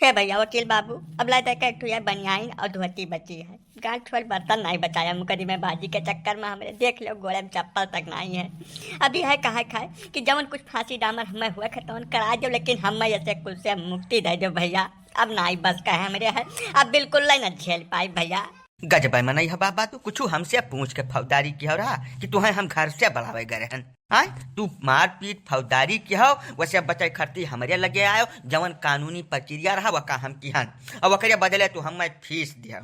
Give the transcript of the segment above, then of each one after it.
है भैया वकील बाबू, अब लाए तक एक यार बनियाइन और धोती बची है। गांठ छोड़ बर्तन नहीं बचाया मुकदमे बाजी के चक्कर में हमरे देख लो गोड़े में चप्पल तक नहीं है। अभी है कहा खाए कि जवन कुछ फांसी डामर हमें हुआ खतौन करा दो, लेकिन हमें ऐसे कुल से मुक्ति दे दो भैया। अब नहीं बस का है हमरे है, अब बिल्कुल नहीं न झेल पाई भैया। गजब मनई है बाबा, तू कुछ हमसे पूछ के फौजदारी की हो रहा कि तुम्हें हम घर से बढ़ावे गए हन। हाँ तू मारपीट फौजदारी की हो, वैसे बचे खर्ती हमरे लगे आयो। जवन कानूनी प्रक्रिया रहा वका हम की हन और वकरे बदले तू हमें फीस दिया।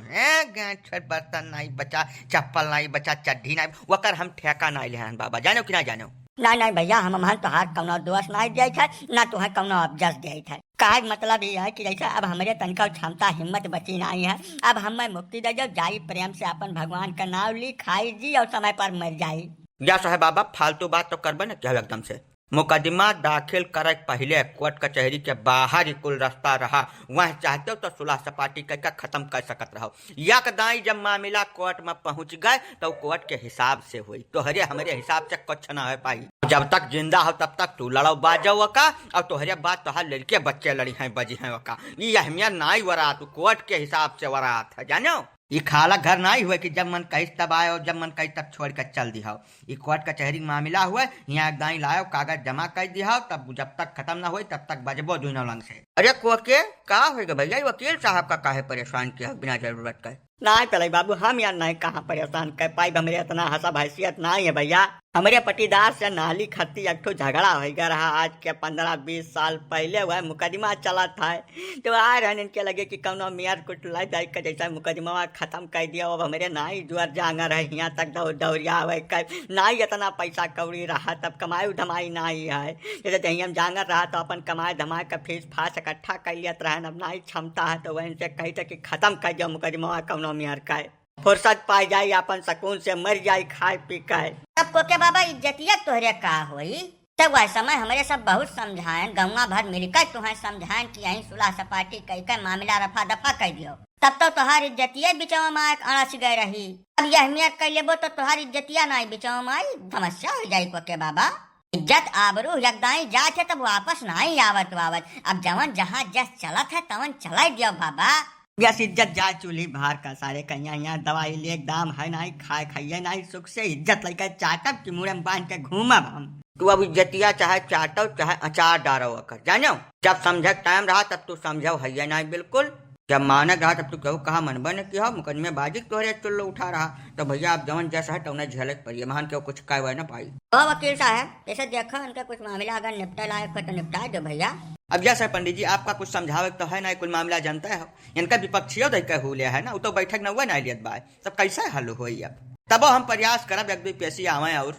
बर्तन नहीं बचा, चप्पल नहीं बचा, चड्ढी नहीं, वकर हम ठेका नहीं ले हन बाबा, जानो कि ना जानो। नहीं नहीं भैया, हम तोहार कौनो दोष नहीं दिया था, ना तुम्हें कौनो अबजस दिया था। का मतलब ये है कि जैसे अब हमारे तनिका क्षमता हिम्मत बची नहीं है। अब हमें मुक्ति दे जाओ, जाई प्रेम से अपन भगवान का नाम ली, खाई जी और समय पर मर जाई। या साहब बाबा फालतू बात तो करबे न क्या एकदम से। मुकदमा दाखिल करे पहले कोर्ट कचहरी के बाहर ही कुल रास्ता रहा, वह चाहते हो तो सुलह सपाटी करके खत्म कर सकत रहो। यकदाई जब मामला कोर्ट में पहुंच गए तो कोर्ट के हिसाब से हुई, तोहरे हमारे हिसाब से कुछ ना हो पाई। जब तक जिंदा हो तब तक तू लड़ो बाजो वका, और तोहरे बात तोहर लड़के बच्चे लड़ी हैं बजी हैं वका। ये अहमियत नाई वरात, कोर्ट के हिसाब से वरात है, जानो। ये खाला घर नहीं हुआ कि जब मन कही तब आयो, जब मन कही तब छोड़ कर चल दिया। ये कोर्ट कचहरी मामला हुआ, यहाँ दाई लाओ, कागज जमा कर दिया, तब जब तक खत्म ना हो तब तक बजबो दुनो लंग से। अरे कोके का होगा भैया, वकील साहब का काहे परेशान किया बिना जरूरत का। नहीं पलाई बाबू, हम यार नहीं कहाँ परेशान कर पाई, हमारे इतना हसब हैसियत नहीं है भैया। हमारे पटीदार से नाली खत्ती एक ठो झगड़ा हो गया रहा, आज के 15-20 साल पहले हुआ मुकदमा चला था। तो आ रहे इनके लगे कि कौनो मियार कुछ लाई जाए का जैसा मुकदमा खत्म कर दिया। अब हमारे नाई जुआर जांगर है, यहाँ तक दौड़िया हुआ कर नाई इतना पैसा कौड़ी रहा, तब कमाई धमाई नहीं है। जैसे जहीं हम जांगर रहा तो अपन कमाए धमाए का फीस फास इकट्ठा कर लिया रहन। अब नाई क्षमता है तो वह इनसे कहते कि खत्म कर दिया मुकदमा, कौनो मियार का फुर्सत पाई जाए, अपन सुकून से मर जाए खाए पी के। अब को के बाबा इज्जतिया तोहरे का होई। तब वह समय हमारे सब बहुत समझाएं, गंगा भर मिलकर तुम्हें समझाएं कि यही सुलह सपाटी कह मामला रफा दफा कर दियो। तब तो तुहार इज्जतिया बिचवा में एक अड़स गए रही। अब यह अहमियत कर लेबो तो तुहार इज्जतिया नहीं बिचवा में आई, समस्या हो जाये को के बाबा। इज्जत आबरू यकदाई जात है तब वापस नहीं आवत। अब जवन जहाँ जस चलत है तवन चला दियो बाबा। यस इज्जत जा चूल्ही बाहर का सारे कहीं यहाँ दवाई ले दाम है नहीं, खाए खाइए नहीं, सुख से इज्जत लेकर चाटब की मुड़े में बांध के घूमब हम। तू अब इज्जतिया चाहे चाटो चाहे अचार डारो कर, जानो। जब समझ टाइम रहा तब तू समझो है नहीं बिल्कुल, जब मानक रहा तब तू कहू कहा मनबा न किया मुकदमे बाजी तोहरे चुल्लो उठा रहा। तो भैया आप जवन जैसा है तो उन्हें झलक पड़ी, महान के कुछ कह न पाई। वकील साहब ऐसे देखो इनका कुछ मामला अगर निपटा लायक हो तो निपटा दो भैया। अब जैसा पंडित जी आपका कुछ समझावे तो है ना, कुल मामला जानता है इनका विपक्षियों कहू लिया है ना, वो तो बैठक न हुआ ना लियत बाय, तब कैसा हल हुई। अब तब हम प्रयास करब एक दो पैसे आवे और